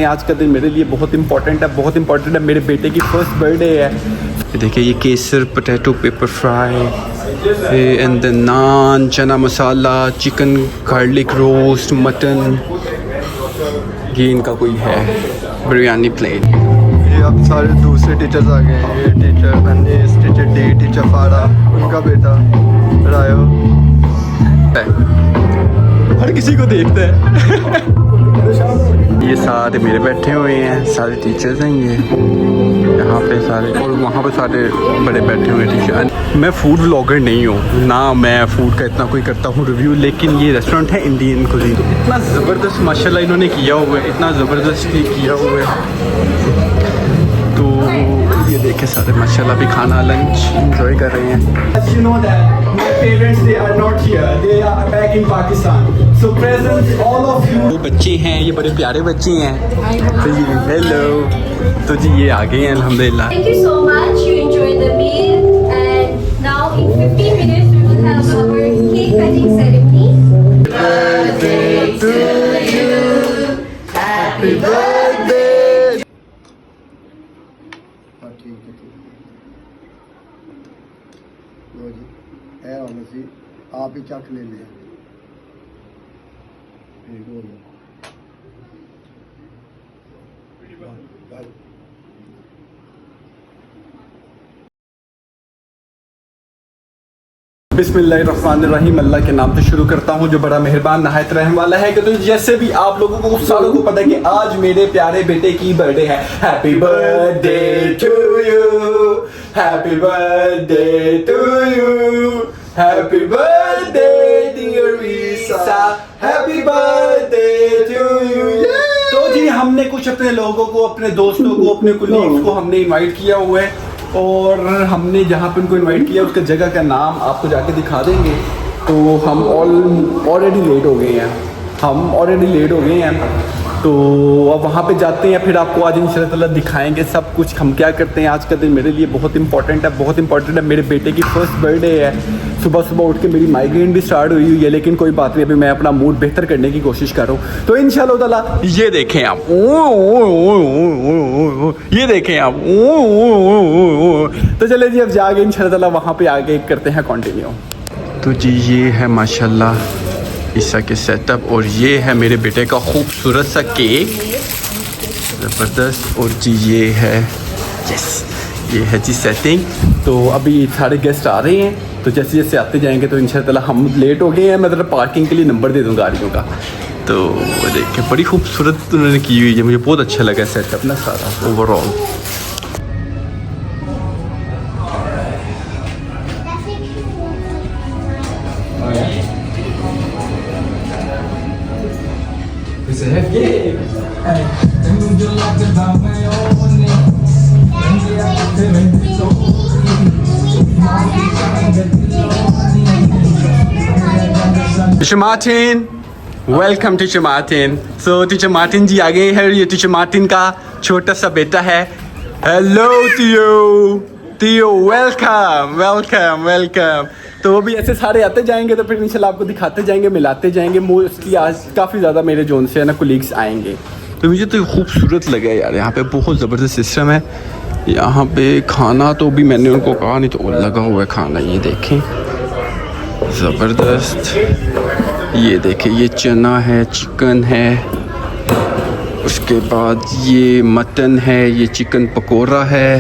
आज का दिन मेरे लिए बहुत इंपॉर्टेंट है, मेरे बेटे की फर्स्ट बर्थडे है। ये देखिए, ये kesar potato pepper fry and then naan, chana masala, chicken garlic roast, mutton, ये इनका कोई है बिरयानी प्लेट। ये अब सारे दूसरे टीचर्स आ गए हैं। ये teacher Anees, teacher D, teacher Farah, उनका बेटा रायो। हर किसी को देखता है। ये सारे मेरे बैठे हुए हैं, सारे टीचर्स हैं ये यहाँ पे सारे, और वहाँ पे सारे बड़े बैठे हुए हैं टीचर। मैं फूड व्लॉगर नहीं हूँ ना, मैं फूड का इतना कोई करता हूँ रिव्यू, लेकिन ये रेस्टोरेंट है इंडियन कुजीन। इतना ज़बरदस्त माशाल्लाह इन्होंने किया हुआ है, इतना ज़बरदस्त किया हुआ है। तो ये देखे सारे माशाल्लाह भी खाना लंच एंजॉय कर रहे हैं। As you know that my parents they are not here, they are back in Pakistan. So present all of you. जो बच्चे हैं ये बड़े प्यारे बच्चे हैं। तो जी हेलो, तो जी ये आ गए हैं अल्हम्दुलिल्लाह। Thank you so much. You enjoyed the meal, and now in 15 minutes we will have our cake cutting ceremony. Birthday to you. Happy birthday. ठीक है लो जी, है सी आप ही चख ले लिया। बिस्मिल्लाहिर्रहमानिर्रहीम, अल्लाह के नाम से शुरू करता हूँ जो बड़ा मेहरबान नहायत रहम वाला है। कि तो जैसे भी आप लोगों को सारों को पता है कि आज मेरे प्यारे बेटे की बर्थडे है। Happy birthday to you, happy birthday to you, happy birthday dear Isa, happy birthday to you. तो जी हमने कुछ अपने लोगों को, अपने दोस्तों को, अपने कुलीग्स को हमने इनवाइट किया हुआ है, और हमने जहाँ पे उनको इनवाइट किया उसका जगह का नाम आपको जाके दिखा देंगे। तो हम ऑलरेडी लेट हो गए हैं, तो अब वहाँ पे जाते हैं, फिर आपको आज इंशाअल्लाह दिखाएंगे सब कुछ हम क्या करते हैं। आज का दिन मेरे लिए बहुत इंपॉर्टेंट है, मेरे बेटे की फर्स्ट बर्थडे है। सुबह उठ के मेरी माइग्रेन भी स्टार्ट हुई है, लेकिन कोई बात नहीं, अभी मैं अपना मूड बेहतर करने की कोशिश कर रहा हूँ। तो इंशाअल्लाह ताला ये देखें आप, ये देखें आप। तो चले जी अब जाके इंशाअल्लाह ताला वहाँ पे आगे करते हैं कंटिन्यू। तो जी ये है माशाल्लाह ईसा के सेटअप, और ये है मेरे बेटे का खूबसूरत सा केक, ज़बरदस्त। और जी ये है ये है जी सेटिंग। तो अभी सारे गेस्ट आ रहे हैं, तो जैसे जैसे आते जाएंगे तो इंशाअल्लाह हम लेट हो गए हैं। मैं ज़रा पार्किंग के लिए नंबर दे दूँ गाड़ियों का। तो देखिए बड़ी खूबसूरत उन्होंने की हुई है, मुझे बहुत अच्छा लगा सेटअप ना सारा overall. Teacher Martin, welcome Teacher Martin. So Teacher Martin जी आ गए हैं, ये Teacher Martin का छोटा सा बेटा है। Hello Theo, welcome. तो वो भी ऐसे सारे आते जाएंगे, तो फिर इंशाल्लाह आपको दिखाते जाएंगे, मिलाते जाएंगे। मोस्टली आज काफ़ी ज़्यादा मेरे जोन से है ना कुलीग्स आएंगे, तो मुझे तो खूबसूरत लगा यार। यहाँ पे बहुत ज़बरदस्त सिस्टम है। यहाँ पे खाना तो भी मैंने उनको कहा नहीं, तो लगा हुआ है खाना, ये देखें ज़बरदस्त। ये देखें, ये चना है, चिकन है, उसके बाद ये मटन है, ये चिकन पकोड़ा है,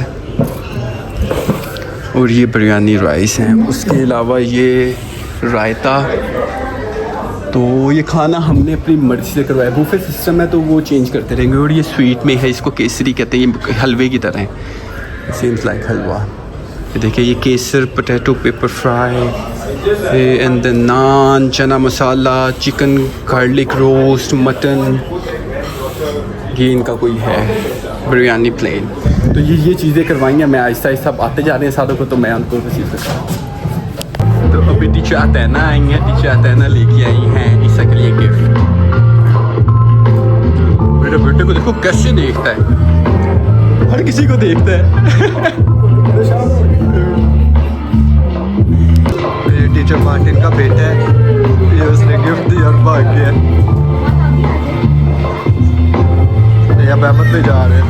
और ये बिरयानी राइस है। उसके अलावा ये रायता। तो ये खाना हमने अपनी मर्ज़ी से करवाया, बूफे सिस्टम है तो वो चेंज करते रहेंगे। और ये स्वीट में है, इसको केसरी कहते हैं, ये हलवे की तरह है, सीम्स लाइक हलवा। ये देखिए, ये kesar potato pepper fry and then naan, chana masala, chicken garlic roast, mutton, ये इनका कोई है बिरयानी प्लेन। तो ये चीज़ें करवाई हैं। मैं आहिस्ता आहिस्ता आते जा रहे हैं सारों को, तो मैं उनको रिसीव करता। तो अभी टीचर अतैना आई हैं, टीचर अतैना लेके आई हैं ईसा के लिए गिफ्ट। मेरे बेटे को देखो कैसे देखता है, हर किसी को देखता है। ये टीचर मार्टिन का बेटा है, ये उसने गिफ्ट दिया और भाग गया। हैं, अब अहमद भी जा रहे हैं।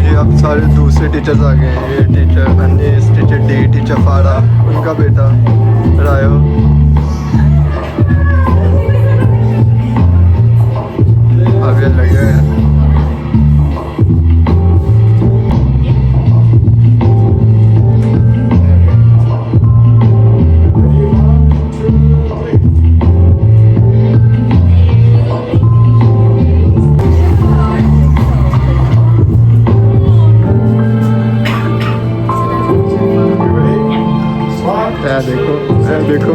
ये अब सारे दूसरे टीचर्स आ गए हैं। ये teacher Anees, teacher D, teacher Farah, उनका बेटा रायो। आगे लगे हैं। देखो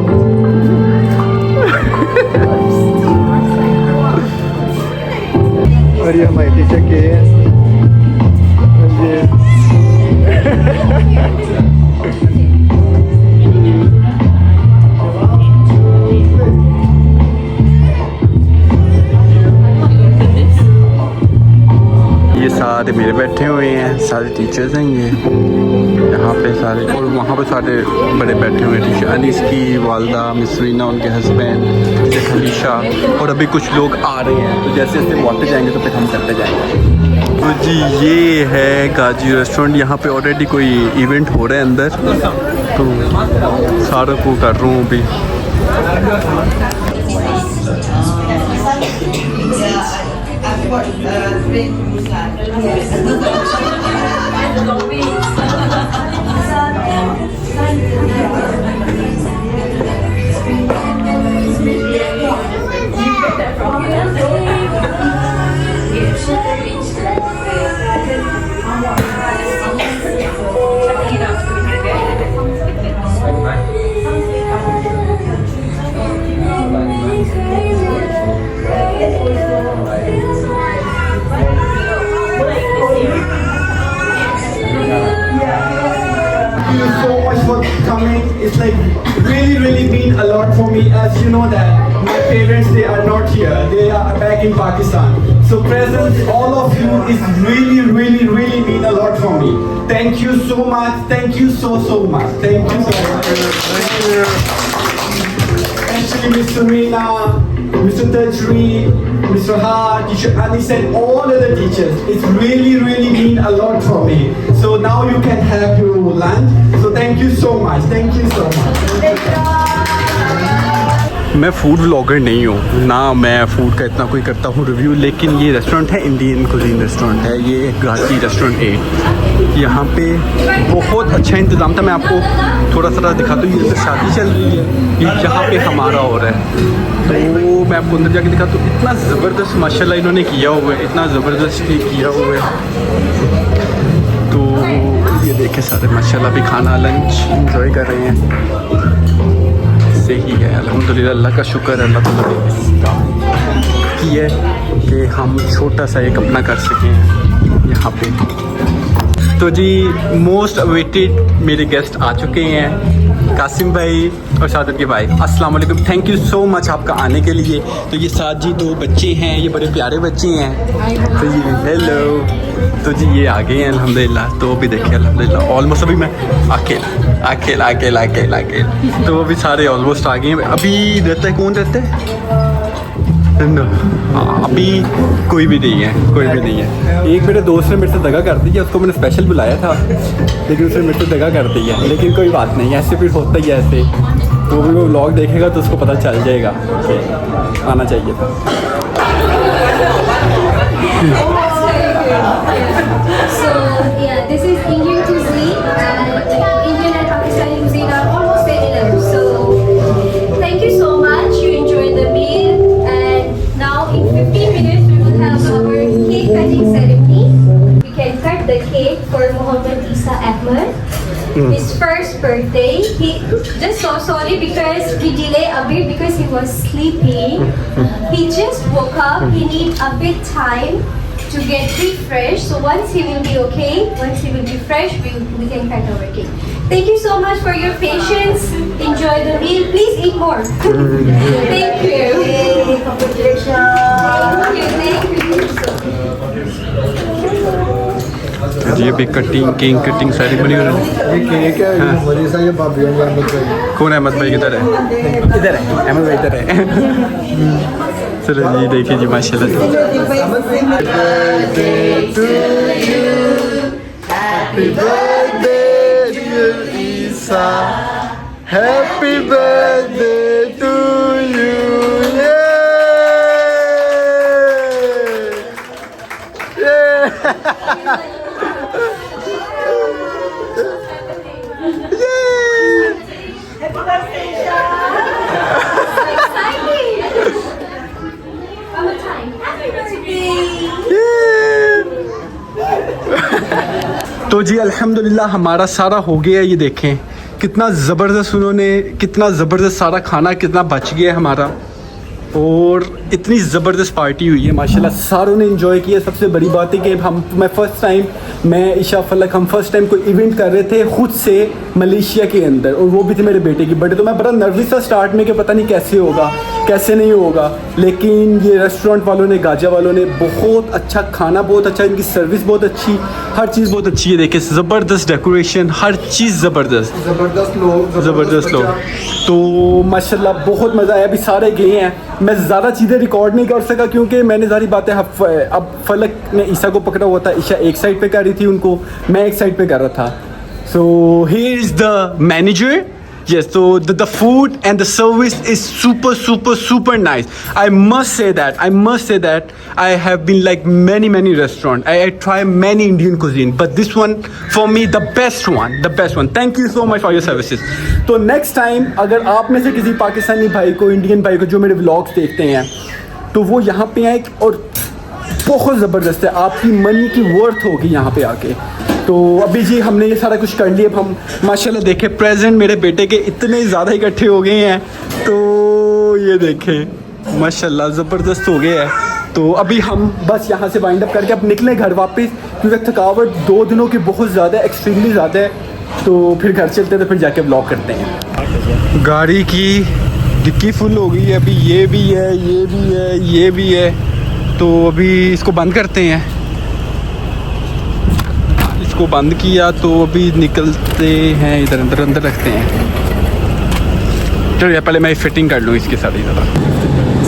और ये हमारी टीचर के ये ये सारे मेरे बैठे हुए हैं, सारे टीचर्स हैं ये यहाँ पे सारे, और वहाँ पे सारे बड़े बैठे हुए हैं टीचर। अनीस की वालदा, मिस रीना, उनके हस्बैंड, टीचर खलीशा, और अभी कुछ लोग आ रहे हैं, तो जैसे जैसे वो आते जाएंगे तो फिर हम करते जाएंगे। तो जी ये है गाजी रेस्टोरेंट। यहाँ पे ऑलरेडी कोई इवेंट हो रहा है अंदर, तो सारों को कर रहा हूँ अभी। So much for coming. It's like really mean a lot for me, as you know that my parents, they are not here, they are back in Pakistan. So presence all of you is really mean a lot for me. Thank you so much. Thank you so much. Thank you so much. Especially Mr. Reena, Mr. Tajri, Mr. Ha, Teacher Anis, and all other teachers. It's really mean a lot for me. So now you can have your lunch. So thank you so much. Thank you so much. मैं food vlogger नहीं हूँ ना, मैं food का इतना कोई करता हूँ रिव्यू, लेकिन ये रेस्टोरेंट है, इंडियन कुजीन रेस्टोरेंट है ये, गाजी रेस्टोरेंट 8। यहाँ पे बहुत अच्छा इंतज़ाम था। मैं आपको थोड़ा सा दिखाता हूँ। ये तो शादी चल रही है, ये जहाँ पे हमारा हो रहा है, तो मैं आपको अंदर जाके दिखाता हूँ। इतना ज़बरदस्त माशाल्लाह इन्होंने किया हुआ है, इतना ज़बरदस्ती किया हुआ है। तो ये देखे सारे माशाल्लाह भी खाना लंच इंजॉय कर रहे हैं। सही है, अल्हम्दुलिल्लाह, अल्लाह का शुक्र है, अल्लाह ताला की है कि हम छोटा सा एक अपना कर सकें यहाँ पे। तो जी मोस्ट अवेटेड मेरे गेस्ट आ चुके हैं, कासिम भाई और शादत के भाई। अस्सलाम वालेकुम, थैंक यू सो मच आपका आने के लिए। तो ये साथ जी 2 बच्चे हैं, ये बड़े प्यारे बच्चे हैं। तो ये हेलो, तो जी ये आ गए हैं अल्हम्दुलिल्लाह। तो अभी देखिए अल्हम्दुलिल्लाह ऑलमोस्ट अभी मैं अकेला तो अभी सारे ऑलमोस्ट आ गए हैं। अभी रहता है, कौन रहता है? अभी कोई भी नहीं है। एक मेरे दोस्त ने मेरे से दगा कर दिया, उसको मैंने स्पेशल बुलाया था, लेकिन उसने मेरे से दगा कर दिया। लेकिन कोई बात नहीं, ऐसे फिर होता ही है ऐसे। तो भी वो व्लॉग देखेगा तो उसको पता चल जाएगा कि आना चाहिए था। So yeah, this is Indian cuisine, and Indian and Pakistani cuisine are almost similar. So thank you so much. You enjoyed the meal, and now in 15 minutes we will have our cake cutting ceremony. We can cut the cake for Muhammad Isa Ahmed. His first birthday. He just so sorry because he delayed a bit because he was sleeping. He just woke up. He need a bit time to get refreshed. So once he will be okay, once he will be fresh, we can cut our cake. Thank you so much for your patience. Enjoy the meal. Please eat more. Thank you. Congratulations. Thank you. जी अभी cake cutting ceremony हो रही है। ये cake है, ये मेरी सा, ये भाभी है, अहमद भाई। कौन अहमद भाई किधर है? इधर है अहमद भाई, इधर है। चलो जी देखिए जी माशाल्लाह से। Happy birthday to you. One more time. Happy birthday. तो जी अल्हम्दुलिल्लाह हमारा सारा हो गया। ये देखें कितना ज़बरदस्त उन्होंने, कितना ज़बरदस्त सारा खाना कितना बच गया है हमारा, और इतनी ज़बरदस्त पार्टी हुई है माशाल्लाह। सारों ने एंजॉय किया। सबसे बड़ी बात है कि मैं ईशा फलक हम फर्स्ट टाइम कोई इवेंट कर रहे थे खुद से मलेशिया के अंदर, और वो भी थे मेरे बेटे की बर्थडे। तो मैं बड़ा नर्वस था स्टार्ट में कि पता नहीं कैसे होगा कैसे नहीं होगा, लेकिन ये रेस्टोरेंट वालों ने, गाजा वालों ने बहुत अच्छा खाना, बहुत अच्छा, इनकी सर्विस बहुत अच्छी, हर चीज़ बहुत अच्छी है। देखिए ज़बरदस्त डेकोरेशन, हर चीज़ ज़बरदस्त ज़बरदस्त लोग। तो माशाल्लाह बहुत मज़ा आया। अभी सारे गए हैं, मैं ज़्यादा चीज़ें रिकॉर्ड नहीं कर सका क्योंकि मैंने सारी बातें अब फलक ने ईशा को पकड़ा हुआ था। ईशा एक साइड पे कर रही थी उनको, मैं एक साइड पे कर रहा था। So here is the manager. Yes, so the food and the service is super nice. I must say that I have been like many restaurants. I try many Indian cuisine, but this one for me the best one. Thank you so much for your services. तो next time अगर आप में से किसी पाकिस्तानी भाई को, Indian भाई को जो मेरे व्लॉग्स देखते हैं, तो वो यहाँ पे आए, और बहुत ज़बरदस्त है, आपकी मनी की वर्थ होगी यहाँ पे आके। तो अभी जी हमने ये सारा कुछ कर लिया। अब हम माशाल्लाह देखें प्रेजेंट मेरे बेटे के इतने ज़्यादा इकट्ठे हो गए हैं, तो ये देखें माशाल्लाह ज़बरदस्त हो गया है। तो अभी हम बस यहाँ से वाइंड अप करके अब निकले घर वापस, क्योंकि थकावट 2 दिनों की बहुत ज़्यादा, एक्सट्रीमली ज़्यादा है। तो फिर घर चलते तो फिर जाके व्लॉग करते हैं। गाड़ी की डिक्की फुल हो गई है, अभी ये भी है, ये भी है, ये भी है। तो अभी इसको बंद करते हैं। इसको बंद किया तो अभी निकलते हैं, इधर अंदर रखते हैं। चलो पहले मैं फिटिंग कर लूँ इसके साथ ही ज़रा।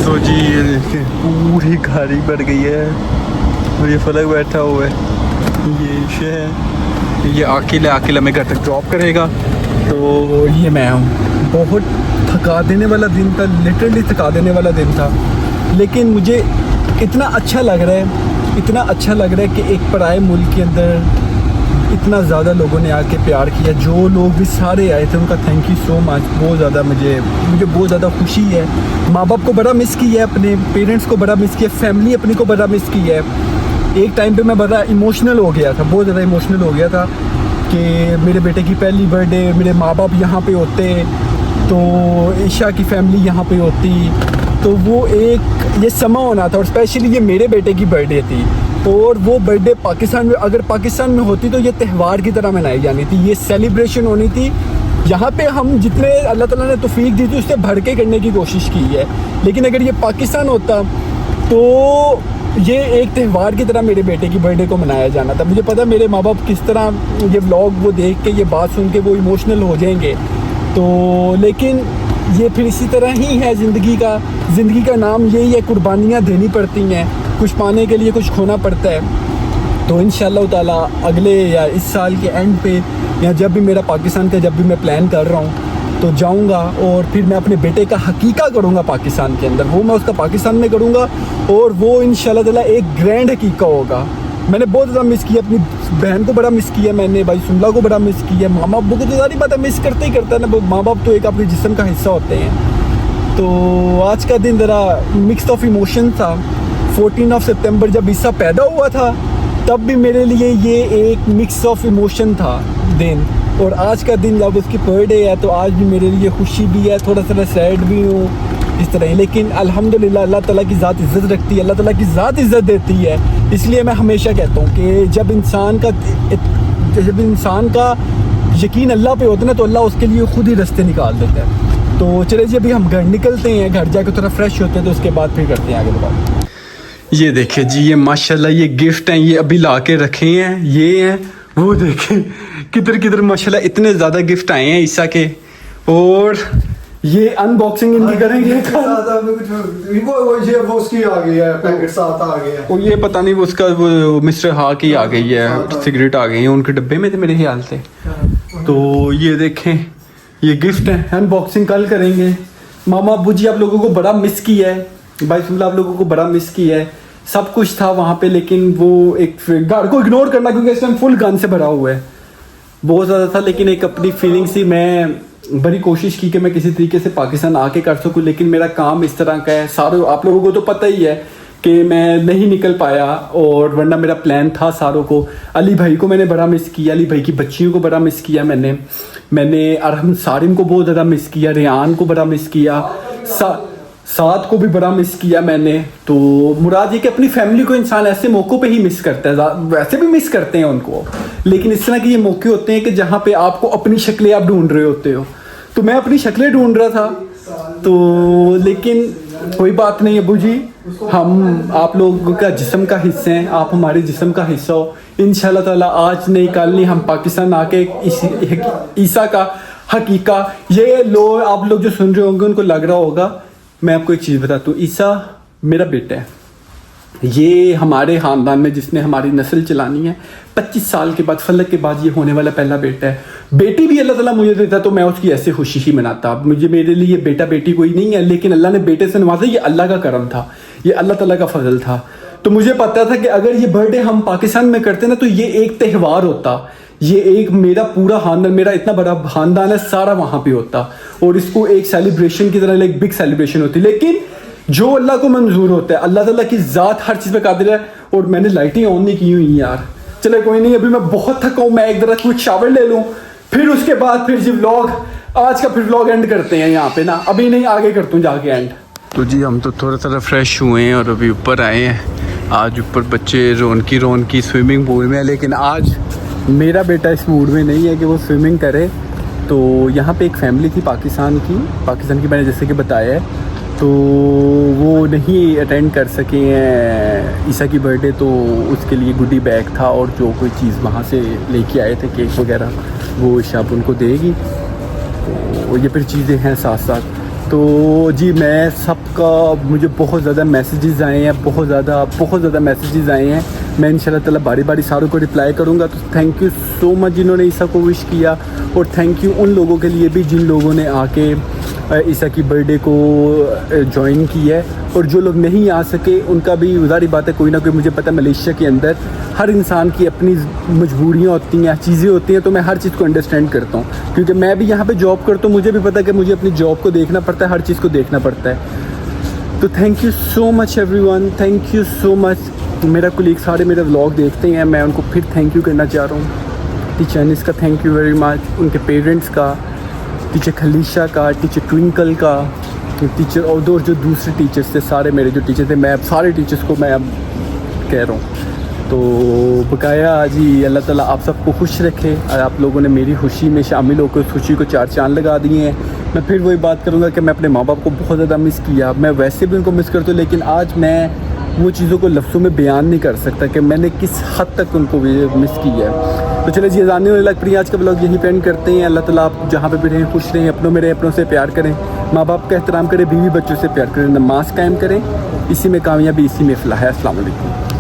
तो जी ये देखिए पूरी गाड़ी भर गई है, और ये फलक बैठा हुआ है, ये है, ये आकिल हमें घर तक ड्रॉप करेगा। तो ये मैं हूँ। बहुत थका देने वाला दिन था, लिटरली थका देने वाला दिन था, लेकिन मुझे इतना अच्छा लग रहा है कि एक पराए मुल्क के अंदर इतना ज़्यादा लोगों ने आके प्यार किया। जो लोग भी सारे आए थे उनका थैंक यू सो मच। बहुत ज़्यादा मुझे बहुत ज़्यादा खुशी है। माँ बाप को बड़ा मिस किया है, अपने पेरेंट्स को बड़ा मिस किया, फैमिली अपनी को बड़ा मिस किया है। एक टाइम पे मैं बड़ा इमोशनल हो गया था, बहुत ज़्यादा इमोशनल हो गया था कि मेरे बेटे की पहली बर्थडे, मेरे माँ बाप यहाँ पे होते, तो ईशा की फैमिली यहाँ पे होती, तो वो एक ये समा होना था। और स्पेशली ये मेरे बेटे की बर्थडे थी, और वो बर्थडे पाकिस्तान में, अगर पाकिस्तान में होती तो ये त्यौहार की तरह मनाई जानी थी, ये सेलिब्रेशन होनी थी। यहाँ पे हम जितने अल्लाह ताला ने तौफीक दी थी उससे बढ़ के करने की कोशिश की है, लेकिन अगर ये पाकिस्तान होता तो ये एक त्यौहार की तरह मेरे बेटे की बर्थडे को मनाया जाना था। मुझे पता मेरे माँ बाप किस तरह ये व्लॉग वो देख के, ये बात सुन के वो इमोशनल हो जाएंगे। तो लेकिन ये फिर इसी तरह ही है ज़िंदगी का नाम यही है, कुर्बानियाँ देनी पड़ती हैं, कुछ पाने के लिए कुछ खोना पड़ता है। तो इंशाअल्लाह ताला अगले या इस साल के एंड पे, या जब भी मेरा पाकिस्तान का जब भी मैं प्लान कर रहा हूँ तो जाऊँगा, और फिर मैं अपने बेटे का हकीका करूँगा पाकिस्तान के अंदर, वो मैं उसका पाकिस्तान में करूँगा, और वो इंशाअल्लाह ताला एक ग्रैंड हकीका होगा। मैंने बहुत ज़्यादा मिस किया, अपनी बहन को बड़ा मिस किया, मैंने भाई सुमला को बड़ा मिस किया, माँ बाप को तो सारी बातें मिस करते ही करता है ना, माँ बाप तो एक आपके जिस्म का हिस्सा होते हैं। तो आज का दिन ज़रा मिक्स ऑफ इमोशन था। 14 सितंबर जब ईसा पैदा हुआ था तब भी मेरे लिए ये एक मिक्स ऑफ इमोशन था दिन, और आज का दिन जब उसकी बर्थडे है तो आज भी मेरे लिए खुशी भी है, थोड़ा सा सैड भी हूँ इस तरह। लेकिन अल्हम्दुलिल्लाह अल्लाह ताला की ज़ात इज़्ज़त रखती है, अल्लाह ताला की ज़ात इज़्ज़त देती है। इसलिए मैं हमेशा कहता हूँ कि जब इंसान का यकीन अल्लाह पे होता है ना, तो अल्लाह उसके लिए खुद ही रास्ते निकाल देता है। तो चले जी अभी हम घर निकलते हैं, घर जाकर थोड़ा फ्रेश होते हैं, तो उसके बाद फिर करते हैं आगे बात। ये देखिए जी, ये माशाल्लाह ये गिफ्ट हैं, ये अभी ला के रखे हैं, ये हैं। वो देखें किधर किधर माशाल्लाह इतने ज़्यादा गिफ्ट आए हैं ईसा के। और ये अनबॉक्सिंग इनकी करेंगे साथ हमें कुछ वो उसकी आ गई है, पैकेट साथ आ गया है। और ये पता नहीं वो उसका वो मिस्टर हा की आ गई है, सिगरेट आ गई है उनके डब्बे में थे मेरे ख्याल से। तो ये देखें ये गिफ्ट है, अनबॉक्सिंग कल करेंगे। मामा अब्बू जी आप लोगों को बड़ा मिस किया है, भाई सुल्ला आप लोगों को बड़ा मिस किया है। सब कुछ था वहाँ पे लेकिन वो एक गार्ड को इग्नोर करना, क्योंकि इस टाइम फुल गन से भरा हुआ है, बहुत ज़्यादा था। लेकिन एक अपनी फीलिंग सी, मैं बड़ी कोशिश की कि मैं किसी तरीके से पाकिस्तान आके कर सकूं, लेकिन मेरा काम इस तरह का है, सारों आप लोगों को तो पता ही है कि मैं नहीं निकल पाया। और वरना मेरा प्लान था सारों को। अली भाई को मैंने बड़ा मिस किया, अली भाई की बच्चियों को बड़ा मिस किया मैंने अरहम सारिम को बहुत ज़्यादा मिस किया, रेहान को बड़ा मिस किया, साथ को भी बड़ा मिस किया मैंने। तो मुराद ये कि अपनी फैमिली को इंसान ऐसे मौक़ों पे ही मिस करता है, वैसे भी मिस करते हैं उनको, लेकिन इस तरह के ये मौके होते हैं कि जहाँ पे आपको अपनी शक्लें आप ढूंढ रहे होते हो। तो मैं अपनी शक्लें ढूंढ रहा था, तो लेकिन कोई बात नहीं अबू जी, हम आप लोगों का जिस्म का हिस्सा हैं, आप हमारे जिस्म का हिस्सा हो। इंशाल्लाह ताला आज नहीं कल नहीं हम पाकिस्तान आके ईसा का हकीका, ये लोग आप लोग जो सुन रहे होंगे उनको लग रहा होगा, मैं आपको एक चीज़ बताता हूँ, ईसा मेरा बेटा है। ये हमारे ख़ानदान में जिसने हमारी नस्ल चलानी है, 25 साल के बाद फलक के बाद ये होने वाला पहला बेटा है। बेटी भी अल्लाह ताला मुझे देता तो मैं उसकी ऐसे खुशी ही मनाता। मुझे मेरे लिए बेटा बेटी कोई नहीं है, लेकिन अल्लाह ने बेटे से नवाजा, ये अल्लाह का करम था, ये अल्लाह ताला का फजल था। तो मुझे पता था कि अगर ये बर्थडे हम पाकिस्तान में करते ना तो ये एक त्यौहार होता, ये एक मेरा पूरा खानदान, मेरा इतना बड़ा खानदान है सारा वहाँ पे होता और इसको एक सेलिब्रेशन की तरह एक बिग सेलिब्रेशन होती। लेकिन जो अल्लाह को मंजूर होता है, अल्लाह ताला की ज़ात हर चीज़ पे कादिर है। और मैंने लाइटें ऑन नहीं की हुई यार, चले कोई नहीं, अभी मैं बहुत थका हूँ, मैं एक तरह क्विक शावर ले लूँ, फिर उसके बाद फिर जी व्लॉग आज का फिर व्लॉग एंड करते हैं यहाँ पे ना, अभी नहीं आगे करता हूँ जाके एंड। तो जी हम तो थोड़ा सा फ्रेश हुए हैं और अभी ऊपर आए हैं। आज ऊपर बच्चे रौनकी स्विमिंग पूल में है, लेकिन आज मेरा बेटा इस मूड में नहीं है कि वो स्विमिंग करे। तो यहाँ पे एक फैमिली थी पाकिस्तान की मैंने जैसे कि बताया है, तो वो नहीं अटेंड कर सके हैं ईसा की बर्थडे, तो उसके लिए गुडी बैग था और जो कोई चीज़ वहाँ से लेके आए थे केक वगैरह, वो शाब उनको देगी। तो ये फिर चीज़ें हैं साथ साथ। तो जी मैं सबका, मुझे बहुत ज़्यादा मैसेजेस आए हैं, बहुत ज़्यादा मैसेजेस आए हैं। मैं इंशाल्लाह ताला बारी बारी सारों को रिप्लाई करूँगा। तो थैंक यू सो मच जिन्होंने ईसा को विश किया, और थैंक यू उन लोगों के लिए भी जिन लोगों ने आके ईसा की बर्थडे को ज्वाइन की है। और जो लोग नहीं आ सके उनका भी उधारी बात है, कोई ना कोई, मुझे पता है मलेशिया के अंदर हर इंसान की अपनी मजबूरियाँ होती हैं, चीज़ें होती हैं, तो मैं हर चीज़ को अंडरस्टैंड करता हूँ, क्योंकि मैं भी यहाँ पे जॉब करता हूँ, मुझे भी पता है कि मुझे अपनी जॉब को देखना पड़ता है, हर चीज़ को देखना पड़ता है। तो thank you so much everyone, thank you so much. मेरा कुलीग सारे मेरे व्लॉग देखते हैं, मैं उनको फिर थैंक यू करना चाह रहा हूँ। टीचर अनिस का थैंक यू वेरी मच, उनके पेरेंट्स का, टीचर खलीशा का, टीचर ट्विंकल का, टीचर और जो दूसरे टीचर्स थे, सारे मेरे जो टीचर थे, मैं अब सारे टीचर्स को मैं अब कह रहा हूँ। तो बकाया जी अल्लाह ताला आप सबको खुश रखे, और आप लोगों ने मेरी खुशी में शामिल होकर उस खुशी को 4 चांद लगा दिए हैं। मैं फिर वही बात करूँगा कि मैं अपने माँ बाप को बहुत ज़्यादा मिस किया, मैं वैसे भी उनको मिस करता हूँ, लेकिन आज मैं वो चीज़ों को लफ्ज़ों में बयान नहीं कर सकता कि मैंने किस हद तक उनको मिस किया है। तो चले जी जाने वाले लग पड़ी, आज का ब्लॉग यहीं पे एंड करते हैं। अल्लाह ताला आप जहाँ पे भी रहें खुश रहें, अपनों से प्यार करें, माँ बाप का एहतराम करें, बीवी बच्चों से प्यार करें, नमाज कायम करें। इसी में कामयाबी, इसी में फलाह है। अस्सलाम वालेकुम।